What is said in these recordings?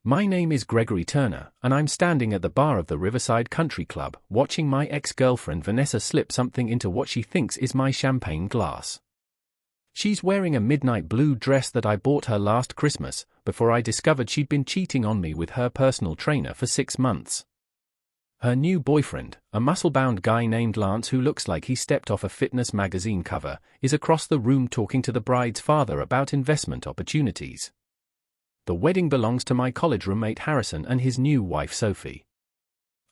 My name is Gregory Turner, and I'm standing at the bar of the Riverside Country Club, watching my ex-girlfriend Vanessa slip something into what she thinks is my champagne glass. She's wearing a midnight blue dress that I bought her last Christmas, before I discovered she'd been cheating on me with her personal trainer for 6 months. Her new boyfriend, a muscle-bound guy named Lance who looks like he stepped off a fitness magazine cover, is across the room talking to the bride's father about investment opportunities. The wedding belongs to my college roommate Harrison and his new wife Sophie.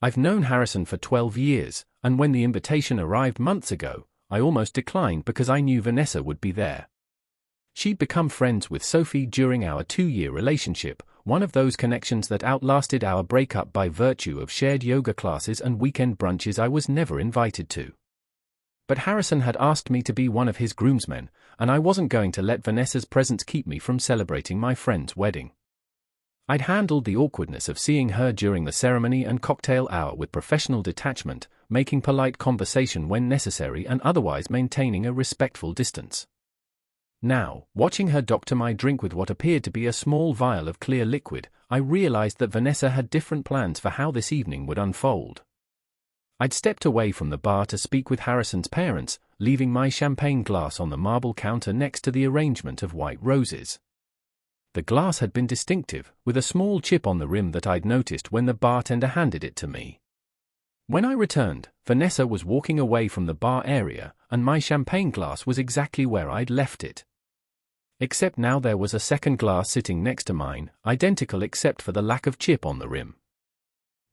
I've known Harrison for 12 years, and when the invitation arrived months ago, I almost declined because I knew Vanessa would be there. She'd become friends with Sophie during our 2-year relationship, one of those connections that outlasted our breakup by virtue of shared yoga classes and weekend brunches I was never invited to. But Harrison had asked me to be one of his groomsmen, and I wasn't going to let Vanessa's presence keep me from celebrating my friend's wedding. I'd handled the awkwardness of seeing her during the ceremony and cocktail hour with professional detachment, making polite conversation when necessary and otherwise maintaining a respectful distance. Now, watching her doctor my drink with what appeared to be a small vial of clear liquid, I realized that Vanessa had different plans for how this evening would unfold. I'd stepped away from the bar to speak with Harrison's parents, leaving my champagne glass on the marble counter next to the arrangement of white roses. The glass had been distinctive, with a small chip on the rim that I'd noticed when the bartender handed it to me. When I returned, Vanessa was walking away from the bar area, and my champagne glass was exactly where I'd left it. Except now there was a second glass sitting next to mine, identical except for the lack of chip on the rim.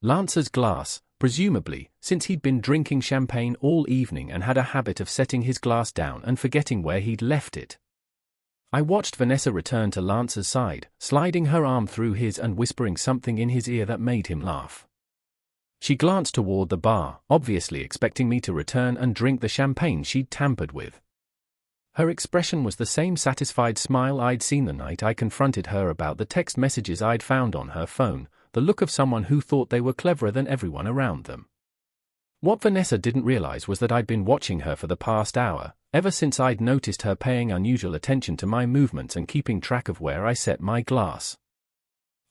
Lance's glass, presumably, since he'd been drinking champagne all evening and had a habit of setting his glass down and forgetting where he'd left it. I watched Vanessa return to Lance's side, sliding her arm through his and whispering something in his ear that made him laugh. She glanced toward the bar, obviously expecting me to return and drink the champagne she'd tampered with. Her expression was the same satisfied smile I'd seen the night I confronted her about the text messages I'd found on her phone, the look of someone who thought they were cleverer than everyone around them. What Vanessa didn't realize was that I'd been watching her for the past hour, ever since I'd noticed her paying unusual attention to my movements and keeping track of where I set my glass.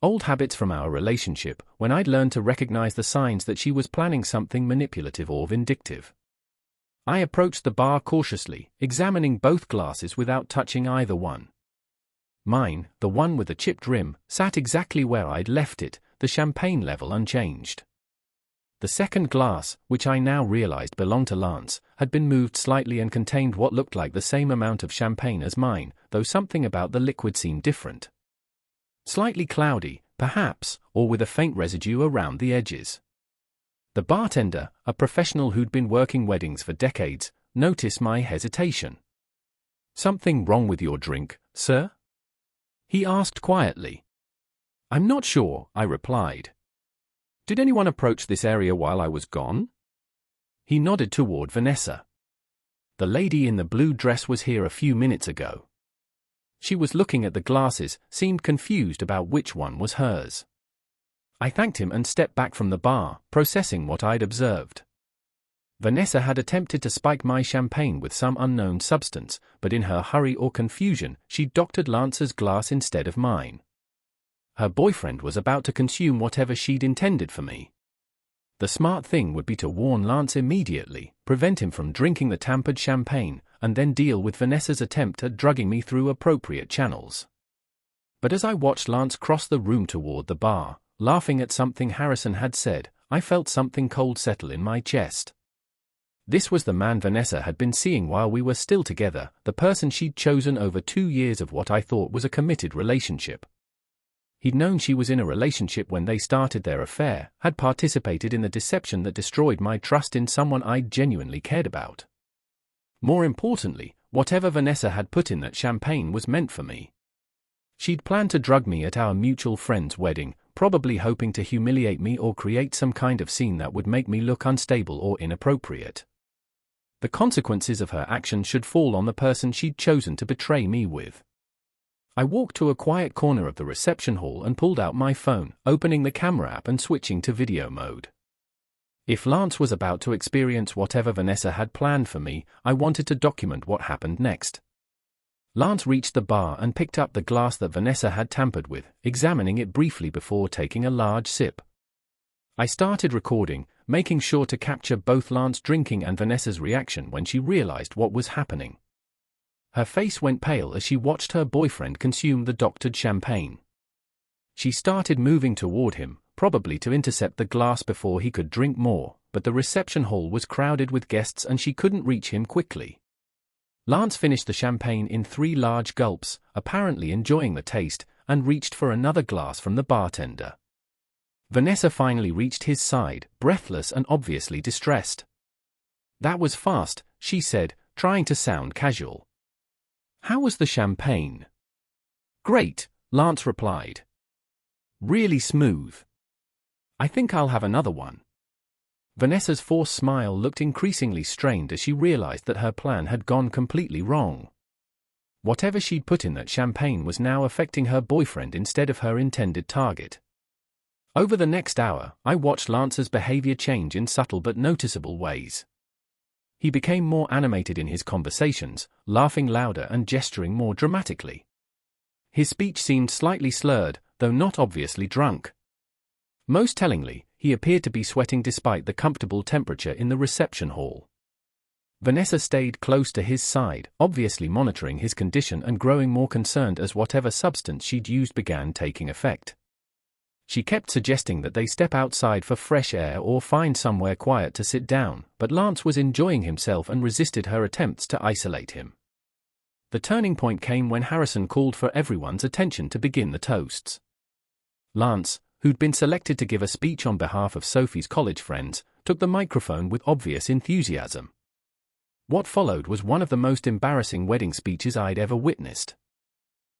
Old habits from our relationship, when I'd learned to recognize the signs that she was planning something manipulative or vindictive. I approached the bar cautiously, examining both glasses without touching either one. Mine, the one with the chipped rim, sat exactly where I'd left it, the champagne level unchanged. The second glass, which I now realized belonged to Lance, had been moved slightly and contained what looked like the same amount of champagne as mine, though something about the liquid seemed different. Slightly cloudy, perhaps, or with a faint residue around the edges. The bartender, a professional who'd been working weddings for decades, noticed my hesitation. "Something wrong with your drink, sir?" he asked quietly. "I'm not sure," I replied. "Did anyone approach this area while I was gone?" He nodded toward Vanessa. "The lady in the blue dress was here a few minutes ago." She was looking at the glasses, seemed confused about which one was hers. I thanked him and stepped back from the bar, processing what I'd observed. Vanessa had attempted to spike my champagne with some unknown substance, but in her hurry or confusion, she'd doctored Lance's glass instead of mine. Her boyfriend was about to consume whatever she'd intended for me. The smart thing would be to warn Lance immediately, prevent him from drinking the tampered champagne, and then deal with Vanessa's attempt at drugging me through appropriate channels. But as I watched Lance cross the room toward the bar, laughing at something Harrison had said, I felt something cold settle in my chest. This was the man Vanessa had been seeing while we were still together, the person she'd chosen over 2 years of what I thought was a committed relationship. He'd known she was in a relationship when they started their affair, had participated in the deception that destroyed my trust in someone I'd genuinely cared about. More importantly, whatever Vanessa had put in that champagne was meant for me. She'd planned to drug me at our mutual friend's wedding, probably hoping to humiliate me or create some kind of scene that would make me look unstable or inappropriate. The consequences of her actions should fall on the person she'd chosen to betray me with. I walked to a quiet corner of the reception hall and pulled out my phone, opening the camera app and switching to video mode. If Lance was about to experience whatever Vanessa had planned for me, I wanted to document what happened next. Lance reached the bar and picked up the glass that Vanessa had tampered with, examining it briefly before taking a large sip. I started recording, making sure to capture both Lance drinking and Vanessa's reaction when she realized what was happening. Her face went pale as she watched her boyfriend consume the doctored champagne. She started moving toward him, probably to intercept the glass before he could drink more, but the reception hall was crowded with guests and she couldn't reach him quickly. Lance finished the champagne in 3 large gulps, apparently enjoying the taste, and reached for another glass from the bartender. Vanessa finally reached his side, breathless and obviously distressed. "That was fast," she said, trying to sound casual. "How was the champagne?" "Great," Lance replied. "Really smooth. I think I'll have another one." Vanessa's forced smile looked increasingly strained as she realized that her plan had gone completely wrong. Whatever she'd put in that champagne was now affecting her boyfriend instead of her intended target. Over the next hour, I watched Lance's behavior change in subtle but noticeable ways. He became more animated in his conversations, laughing louder and gesturing more dramatically. His speech seemed slightly slurred, though not obviously drunk. Most tellingly, he appeared to be sweating despite the comfortable temperature in the reception hall. Vanessa stayed close to his side, obviously monitoring his condition and growing more concerned as whatever substance she'd used began taking effect. She kept suggesting that they step outside for fresh air or find somewhere quiet to sit down, but Lance was enjoying himself and resisted her attempts to isolate him. The turning point came when Harrison called for everyone's attention to begin the toasts. Lance, who'd been selected to give a speech on behalf of Sophie's college friends, took the microphone with obvious enthusiasm. What followed was one of the most embarrassing wedding speeches I'd ever witnessed.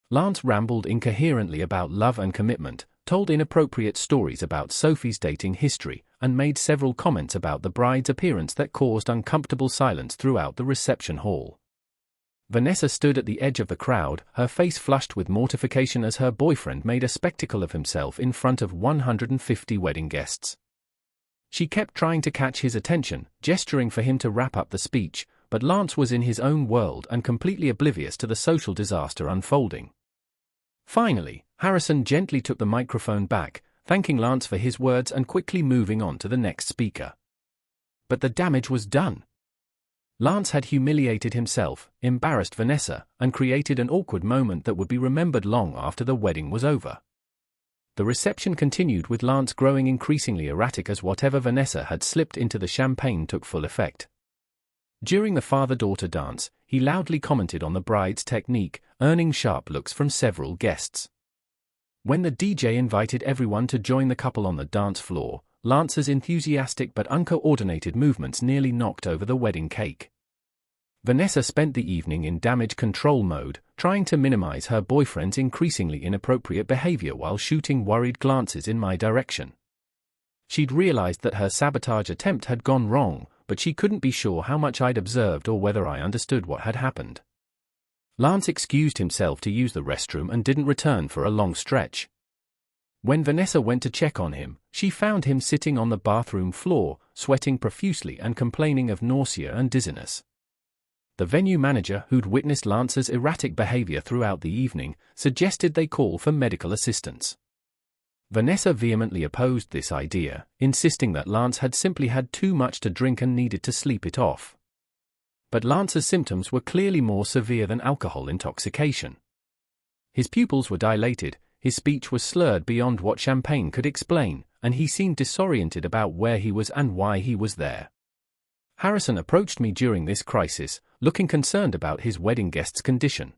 Lance rambled incoherently about love and commitment, told inappropriate stories about Sophie's dating history, and made several comments about the bride's appearance that caused uncomfortable silence throughout the reception hall. Vanessa stood at the edge of the crowd, her face flushed with mortification as her boyfriend made a spectacle of himself in front of 150 wedding guests. She kept trying to catch his attention, gesturing for him to wrap up the speech, but Lance was in his own world and completely oblivious to the social disaster unfolding. Finally, Harrison gently took the microphone back, thanking Lance for his words and quickly moving on to the next speaker. But the damage was done. Lance had humiliated himself, embarrassed Vanessa, and created an awkward moment that would be remembered long after the wedding was over. The reception continued with Lance growing increasingly erratic as whatever Vanessa had slipped into the champagne took full effect. During the father-daughter dance, he loudly commented on the bride's technique, earning sharp looks from several guests. When the DJ invited everyone to join the couple on the dance floor, Lance's enthusiastic but uncoordinated movements nearly knocked over the wedding cake. Vanessa spent the evening in damage control mode, trying to minimize her boyfriend's increasingly inappropriate behavior while shooting worried glances in my direction. She'd realized that her sabotage attempt had gone wrong, but she couldn't be sure how much I'd observed or whether I understood what had happened. Lance excused himself to use the restroom and didn't return for a long stretch. When Vanessa went to check on him, she found him sitting on the bathroom floor, sweating profusely and complaining of nausea and dizziness. The venue manager, who'd witnessed Lance's erratic behavior throughout the evening, suggested they call for medical assistance. Vanessa vehemently opposed this idea, insisting that Lance had simply had too much to drink and needed to sleep it off. But Lance's symptoms were clearly more severe than alcohol intoxication. His pupils were dilated, his speech was slurred beyond what champagne could explain, and he seemed disoriented about where he was and why he was there. Harrison approached me during this crisis, looking concerned about his wedding guest's condition.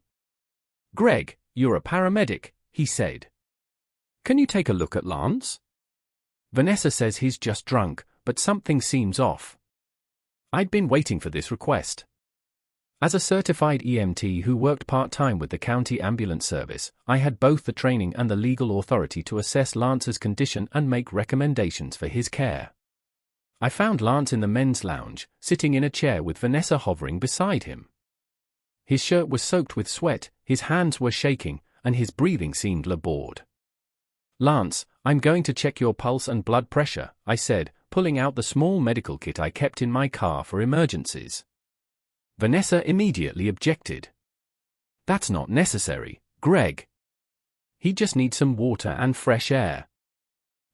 "Greg, you're a paramedic," he said. "Can you take a look at Lance? Vanessa says he's just drunk, but something seems off." I'd been waiting for this request. As a certified EMT who worked part-time with the county ambulance service, I had both the training and the legal authority to assess Lance's condition and make recommendations for his care. I found Lance in the men's lounge, sitting in a chair with Vanessa hovering beside him. His shirt was soaked with sweat, his hands were shaking, and his breathing seemed labored. "Lance, I'm going to check your pulse and blood pressure," I said, pulling out the small medical kit I kept in my car for emergencies. Vanessa immediately objected. That's not necessary, Greg. He just needs some water and fresh air.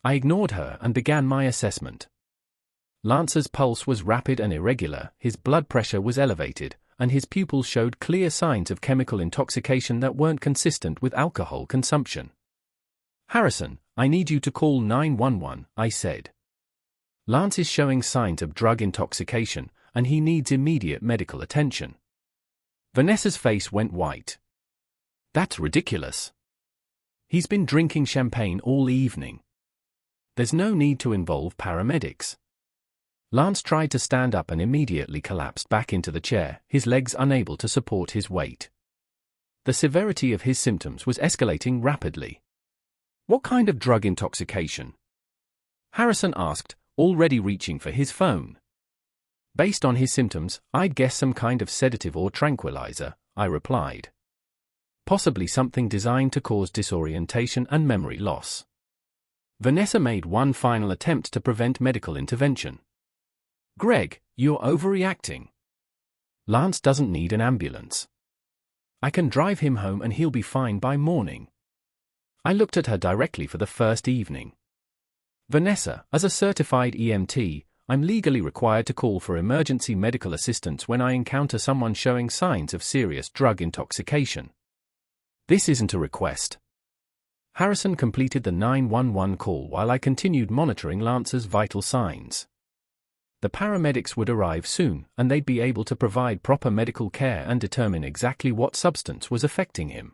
I ignored her and began my assessment. Lance's pulse was rapid and irregular, his blood pressure was elevated, and his pupils showed clear signs of chemical intoxication that weren't consistent with alcohol consumption. Harrison, I need you to call 911, I said. Lance is showing signs of drug intoxication, and he needs immediate medical attention. Vanessa's face went white. That's ridiculous. He's been drinking champagne all evening. There's no need to involve paramedics. Lance tried to stand up and immediately collapsed back into the chair, his legs unable to support his weight. The severity of his symptoms was escalating rapidly. What kind of drug intoxication? Harrison asked, already reaching for his phone. Based on his symptoms, I'd guess some kind of sedative or tranquilizer, I replied. Possibly something designed to cause disorientation and memory loss. Vanessa made one final attempt to prevent medical intervention. Greg, you're overreacting. Lance doesn't need an ambulance. I can drive him home and he'll be fine by morning. I looked at her directly for the first evening. Vanessa, as a certified EMT, I'm legally required to call for emergency medical assistance when I encounter someone showing signs of serious drug intoxication. This isn't a request. Harrison completed the 911 call while I continued monitoring Lance's vital signs. The paramedics would arrive soon, and they'd be able to provide proper medical care and determine exactly what substance was affecting him.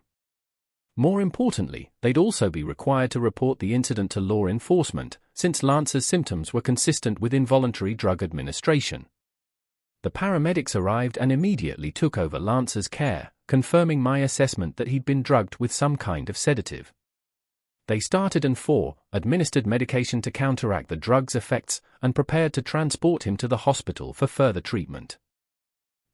More importantly, they'd also be required to report the incident to law enforcement, since Lance's symptoms were consistent with involuntary drug administration. The paramedics arrived and immediately took over Lance's care, confirming my assessment that he'd been drugged with some kind of sedative. They started and administered medication to counteract the drug's effects and prepared to transport him to the hospital for further treatment.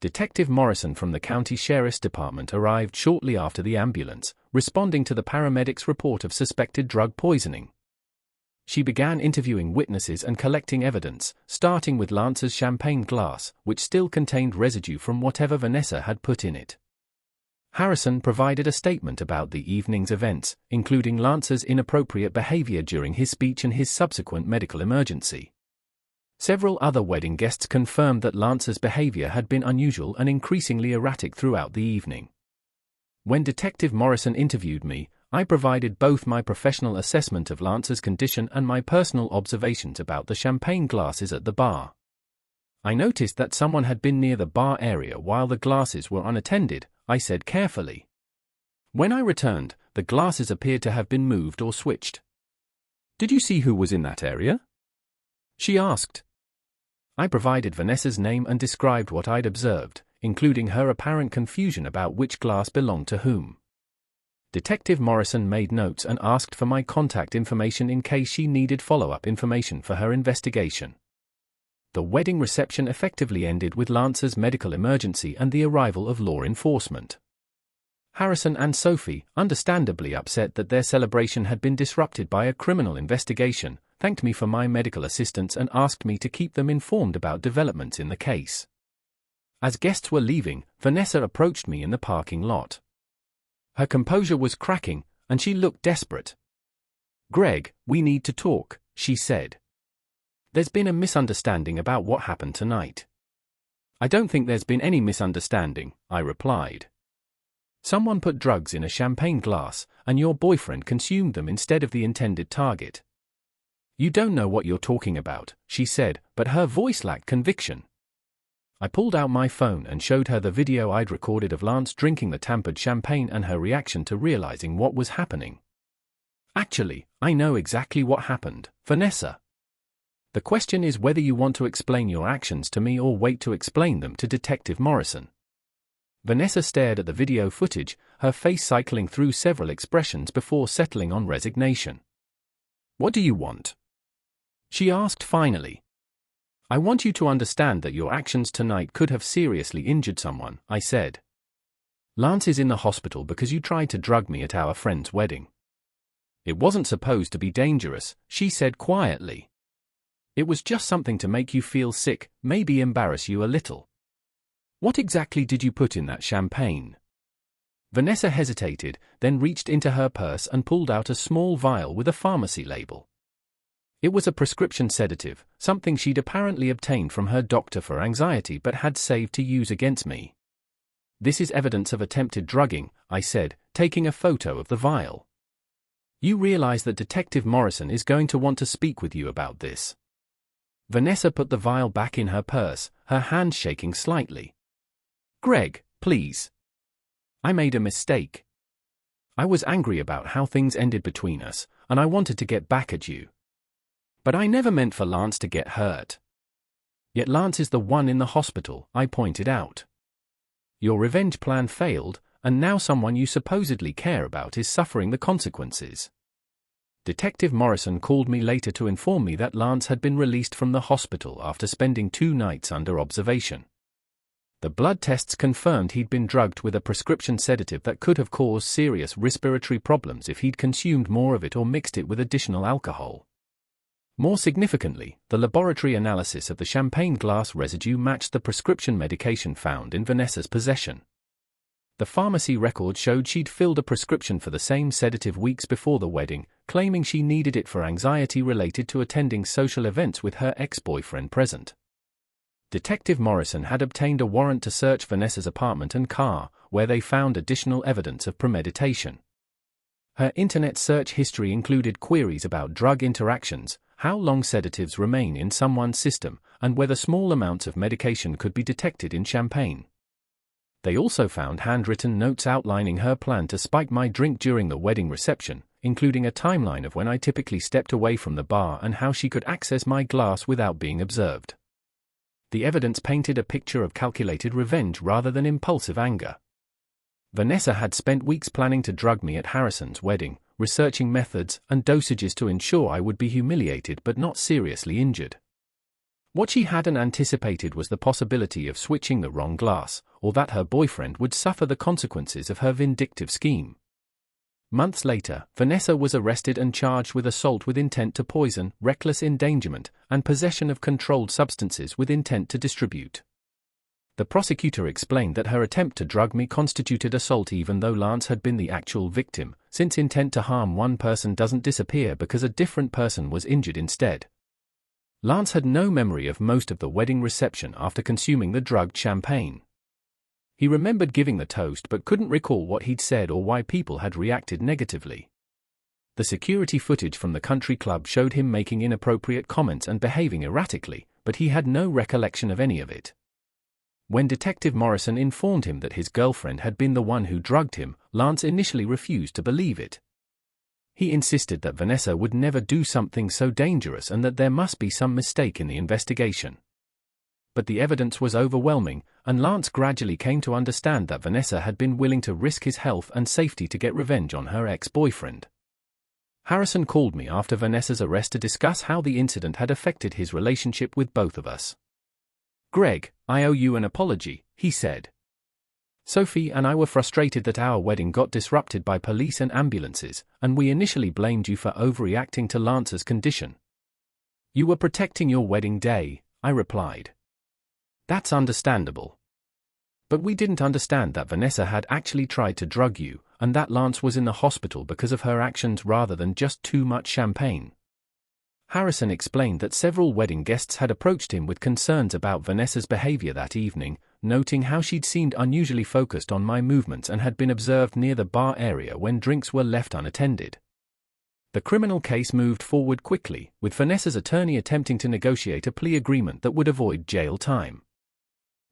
Detective Morrison from the County Sheriff's Department arrived shortly after the ambulance, responding to the paramedics' report of suspected drug poisoning. She began interviewing witnesses and collecting evidence, starting with Lance's champagne glass, which still contained residue from whatever Vanessa had put in it. Harrison provided a statement about the evening's events, including Lance's inappropriate behavior during his speech and his subsequent medical emergency. Several other wedding guests confirmed that Lance's behavior had been unusual and increasingly erratic throughout the evening. When Detective Morrison interviewed me, I provided both my professional assessment of Lance's condition and my personal observations about the champagne glasses at the bar. I noticed that someone had been near the bar area while the glasses were unattended, I said carefully. When I returned, the glasses appeared to have been moved or switched. Did you see who was in that area? She asked. I provided Vanessa's name and described what I'd observed, including her apparent confusion about which glass belonged to whom. Detective Morrison made notes and asked for my contact information in case she needed follow-up information for her investigation. The wedding reception effectively ended with Lance's medical emergency and the arrival of law enforcement. Harrison and Sophie, understandably upset that their celebration had been disrupted by a criminal investigation, thanked me for my medical assistance and asked me to keep them informed about developments in the case. As guests were leaving, Vanessa approached me in the parking lot. Her composure was cracking, and she looked desperate. "Greg, we need to talk," she said. "There's been a misunderstanding about what happened tonight." "I don't think there's been any misunderstanding," I replied. "Someone put drugs in a champagne glass, and your boyfriend consumed them instead of the intended target." "You don't know what you're talking about," she said, but her voice lacked conviction. I pulled out my phone and showed her the video I'd recorded of Lance drinking the tampered champagne and her reaction to realizing what was happening. "Actually, I know exactly what happened, Vanessa. The question is whether you want to explain your actions to me or wait to explain them to Detective Morrison." Vanessa stared at the video footage, her face cycling through several expressions before settling on resignation. "What do you want?" she asked finally. "I want you to understand that your actions tonight could have seriously injured someone," I said. "Lance is in the hospital because you tried to drug me at our friend's wedding." "It wasn't supposed to be dangerous," she said quietly. "It was just something to make you feel sick, maybe embarrass you a little." "What exactly did you put in that champagne?" Vanessa hesitated, then reached into her purse and pulled out a small vial with a pharmacy label. It was a prescription sedative, something she'd apparently obtained from her doctor for anxiety but had saved to use against me. "This is evidence of attempted drugging," I said, taking a photo of the vial. "You realize that Detective Morrison is going to want to speak with you about this." Vanessa put the vial back in her purse, her hand shaking slightly. "Greg, please. I made a mistake. I was angry about how things ended between us, and I wanted to get back at you. But I never meant for Lance to get hurt. Yet Lance is the one in the hospital," I pointed out. "Your revenge plan failed, and now someone you supposedly care about is suffering the consequences." Detective Morrison called me later to inform me that Lance had been released from the hospital after spending 2 nights under observation. The blood tests confirmed he'd been drugged with a prescription sedative that could have caused serious respiratory problems if he'd consumed more of it or mixed it with additional alcohol. More significantly, the laboratory analysis of the champagne glass residue matched the prescription medication found in Vanessa's possession. The pharmacy record showed she'd filled a prescription for the same sedative weeks before the wedding, claiming she needed it for anxiety related to attending social events with her ex-boyfriend present. Detective Morrison had obtained a warrant to search Vanessa's apartment and car, where they found additional evidence of premeditation. Her internet search history included queries about drug interactions, how long sedatives remain in someone's system, and whether small amounts of medication could be detected in champagne. They also found handwritten notes outlining her plan to spike my drink during the wedding reception, including a timeline of when I typically stepped away from the bar and how she could access my glass without being observed. The evidence painted a picture of calculated revenge rather than impulsive anger. Vanessa had spent weeks planning to drug me at Harrison's wedding, researching methods and dosages to ensure I would be humiliated but not seriously injured. What she hadn't anticipated was the possibility of switching the wrong glass, or that her boyfriend would suffer the consequences of her vindictive scheme. Months later, Vanessa was arrested and charged with assault with intent to poison, reckless endangerment, and possession of controlled substances with intent to distribute. The prosecutor explained that her attempt to drug me constituted assault even though Lance had been the actual victim, since intent to harm one person doesn't disappear because a different person was injured instead. Lance had no memory of most of the wedding reception after consuming the drugged champagne. He remembered giving the toast but couldn't recall what he'd said or why people had reacted negatively. The security footage from the country club showed him making inappropriate comments and behaving erratically, but he had no recollection of any of it. When Detective Morrison informed him that his girlfriend had been the one who drugged him, Lance initially refused to believe it. He insisted that Vanessa would never do something so dangerous and that there must be some mistake in the investigation. But the evidence was overwhelming, and Lance gradually came to understand that Vanessa had been willing to risk his health and safety to get revenge on her ex-boyfriend. Harrison called me after Vanessa's arrest to discuss how the incident had affected his relationship with both of us. "Greg, I owe you an apology," he said. "Sophie and I were frustrated that our wedding got disrupted by police and ambulances, and we initially blamed you for overreacting to Lance's condition." "You were protecting your wedding day," I replied. "That's understandable. But we didn't understand that Vanessa had actually tried to drug you, and that Lance was in the hospital because of her actions rather than just too much champagne." Harrison explained that several wedding guests had approached him with concerns about Vanessa's behavior that evening, noting how she'd seemed unusually focused on my movements and had been observed near the bar area when drinks were left unattended. The criminal case moved forward quickly, with Vanessa's attorney attempting to negotiate a plea agreement that would avoid jail time.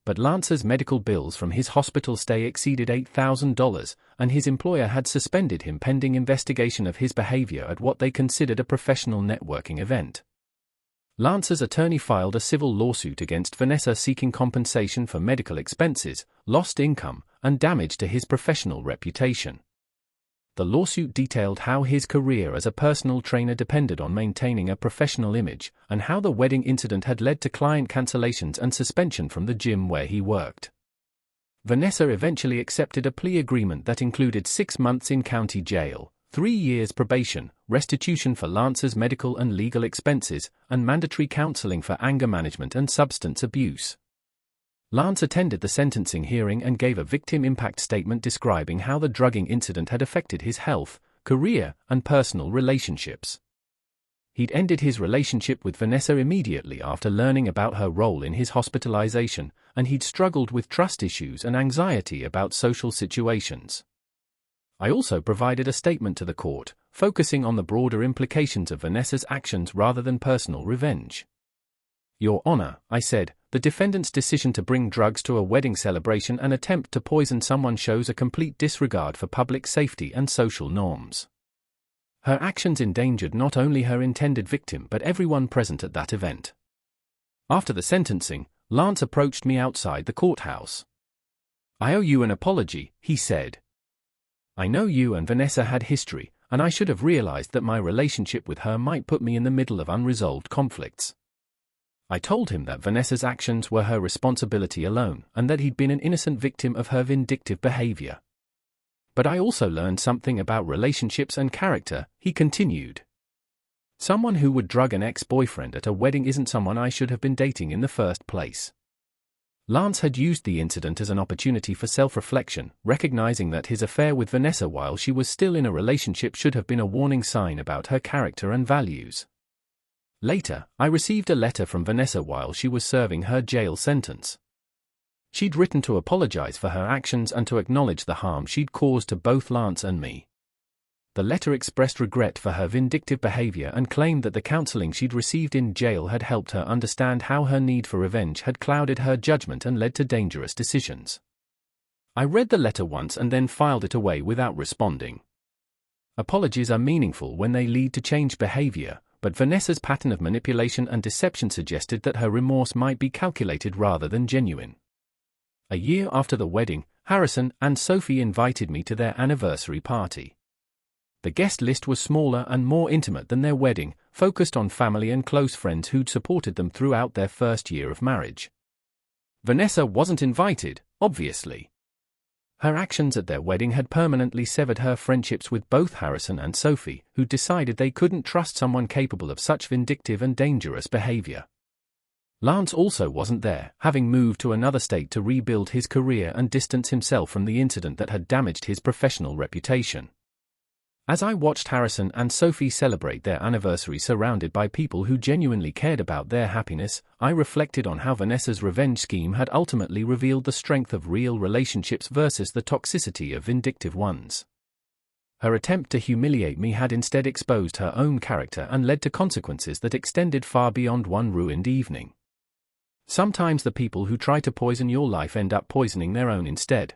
But Lance's medical bills from his hospital stay exceeded $8,000, and his employer had suspended him pending investigation of his behavior at what they considered a professional networking event. Lance's attorney filed a civil lawsuit against Vanessa seeking compensation for medical expenses, lost income, and damage to his professional reputation. The lawsuit detailed how his career as a personal trainer depended on maintaining a professional image, and how the wedding incident had led to client cancellations and suspension from the gym where he worked. Vanessa eventually accepted a plea agreement that included 6 months in county jail, 3 years probation, restitution for Lance's medical and legal expenses, and mandatory counseling for anger management and substance abuse. Lance attended the sentencing hearing and gave a victim impact statement describing how the drugging incident had affected his health, career, and personal relationships. He'd ended his relationship with Vanessa immediately after learning about her role in his hospitalization, and he'd struggled with trust issues and anxiety about social situations. I also provided a statement to the court, focusing on the broader implications of Vanessa's actions rather than personal revenge. Your Honor, I said, the defendant's decision to bring drugs to a wedding celebration and attempt to poison someone shows a complete disregard for public safety and social norms. Her actions endangered not only her intended victim but everyone present at that event. After the sentencing, Lance approached me outside the courthouse. I owe you an apology, he said. I know you and Vanessa had history, and I should have realized that my relationship with her might put me in the middle of unresolved conflicts. I told him that Vanessa's actions were her responsibility alone, and that he'd been an innocent victim of her vindictive behavior. But I also learned something about relationships and character, he continued. Someone who would drug an ex-boyfriend at a wedding isn't someone I should have been dating in the first place. Lance had used the incident as an opportunity for self-reflection, recognizing that his affair with Vanessa while she was still in a relationship should have been a warning sign about her character and values. Later, I received a letter from Vanessa while she was serving her jail sentence. She'd written to apologize for her actions and to acknowledge the harm she'd caused to both Lance and me. The letter expressed regret for her vindictive behavior and claimed that the counseling she'd received in jail had helped her understand how her need for revenge had clouded her judgment and led to dangerous decisions. I read the letter once and then filed it away without responding. Apologies are meaningful when they lead to changed behavior, but Vanessa's pattern of manipulation and deception suggested that her remorse might be calculated rather than genuine. A year after the wedding, Harrison and Sophie invited me to their anniversary party. The guest list was smaller and more intimate than their wedding, focused on family and close friends who'd supported them throughout their first year of marriage. Vanessa wasn't invited, obviously. Her actions at their wedding had permanently severed her friendships with both Harrison and Sophie, who decided they couldn't trust someone capable of such vindictive and dangerous behavior. Lance also wasn't there, having moved to another state to rebuild his career and distance himself from the incident that had damaged his professional reputation. As I watched Harrison and Sophie celebrate their anniversary surrounded by people who genuinely cared about their happiness, I reflected on how Vanessa's revenge scheme had ultimately revealed the strength of real relationships versus the toxicity of vindictive ones. Her attempt to humiliate me had instead exposed her own character and led to consequences that extended far beyond one ruined evening. Sometimes the people who try to poison your life end up poisoning their own instead.